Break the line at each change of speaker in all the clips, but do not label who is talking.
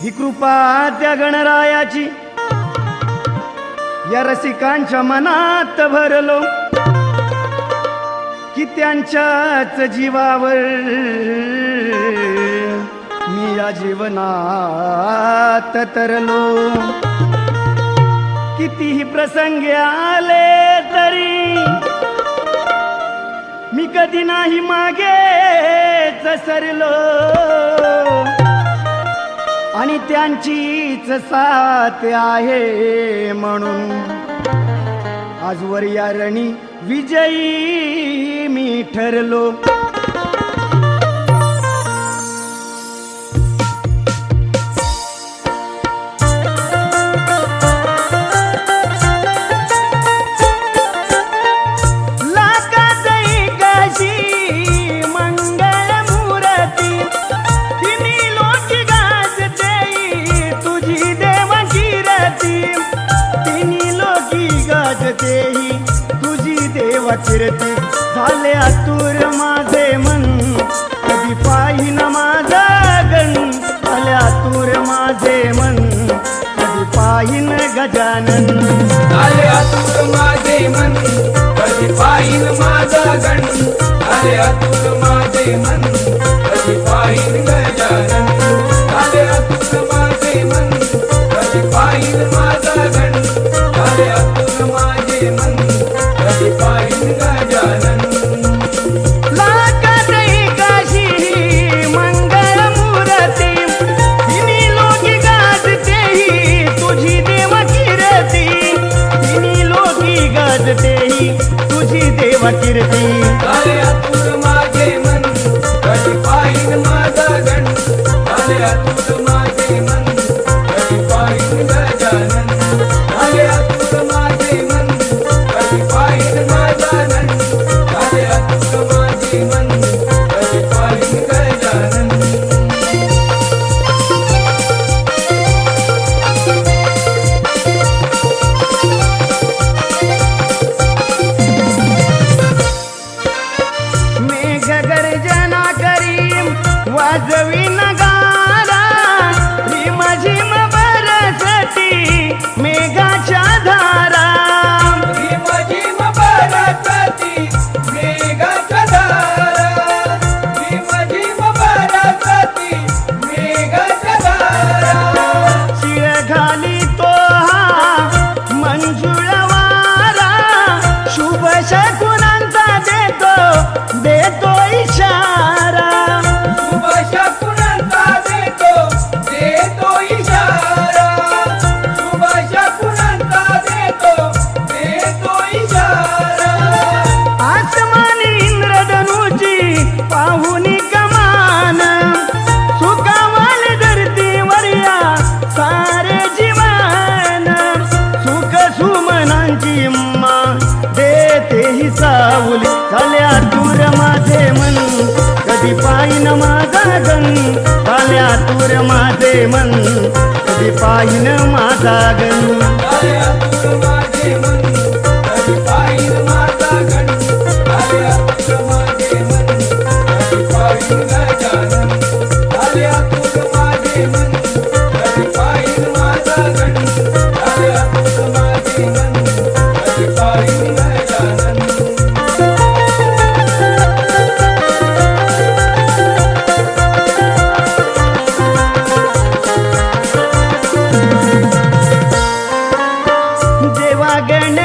ही कृपा त्या गणरायाची या रसिकांच्या मनात भरलो की त्यांच्याच जीवावर मी या जीवनात तरलो। कितीही प्रसंग आले तरी मी कधी नाही मागेच सरलो आणि त्यांचीच साथ आहे म्हणून आजवर या रणी विजयी मी ठरलो। तुझी देवा कीर्ती झाले आतुर माझे मन कधी पाहिन माझा गण झाले आतुर माझे मन कधी पाहिन गजानन
झाले आतुर माझे मन कधी पाहिन माझा गण झाले आतुर माझे मन कधी पाहिन गजानन झाले आतुर माझे मन कधी पाहिन माझा गण झाले आतुर माझे मन कधी पाहिन गजानन।
लाखात एकाशी मंगळ मूर्ती तिन्ही लोकी गाजतेही तुझी देवा कीर्ती तिन्ही लोकी गाजतेही तुझी देवा कीर्ती।
झाले आतुर माझे मन कधी पाहिन माझा गण झाले आतुर माझे मन कधी पाहिन गजानन झाले आतुर माझे मन कधी पाहिन माझा गण झाले आतुर माझे मन कधी पाहिन गजानन।
गर्जना करीम वाजवी नगारा भीम झिम बरसती मेघाच्या धारा
भीम झिम बरसती मेघाच्या धारा भीम झिम बरसती मेघाच्या धारा
शिळ घाली तो हा मंजुळ वारा शुभ शकुनांचा देतो इशारा
शुभ शकुनांचा देतो इशारा शुभ शकुनांचा देतो इशारा।
आसमानी इंद्रधनुची पाहुनी कमान सुखावाल धरतीवर या सारे जीवन सुख सुमनांची मा देते ही सावली झाले आतुर माझे मन कधी पाहिन माझा गण झाले आतुर माझे मन कधी पाहिन माझा गण
झाले आतुर माझे मन कधी पाहिन माझा गण झाले आतुर माझे मन कधी पाहिन गजानन झाले आतुर माझे मन कधी पाहिन माझा गण झाले आतुर माझे मन कधी पाहिन गजानन।
देवा गण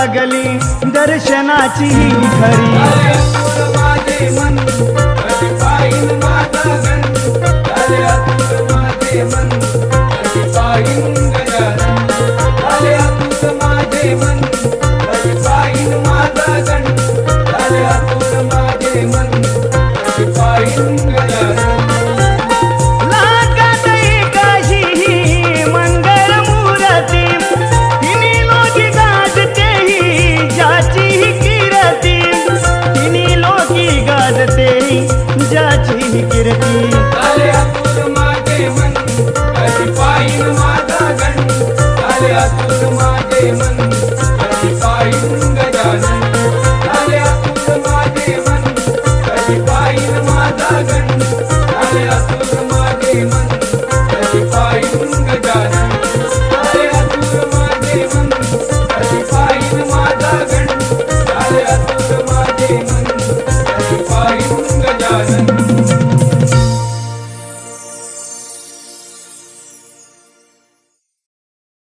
लागली दर्शनाची खरी.
झाले आतुर माझे मन कधी पाहिन माझा गण. झाले आतुर माझे मन कधी पाहिन गजानन. झाले आतुर माझे मन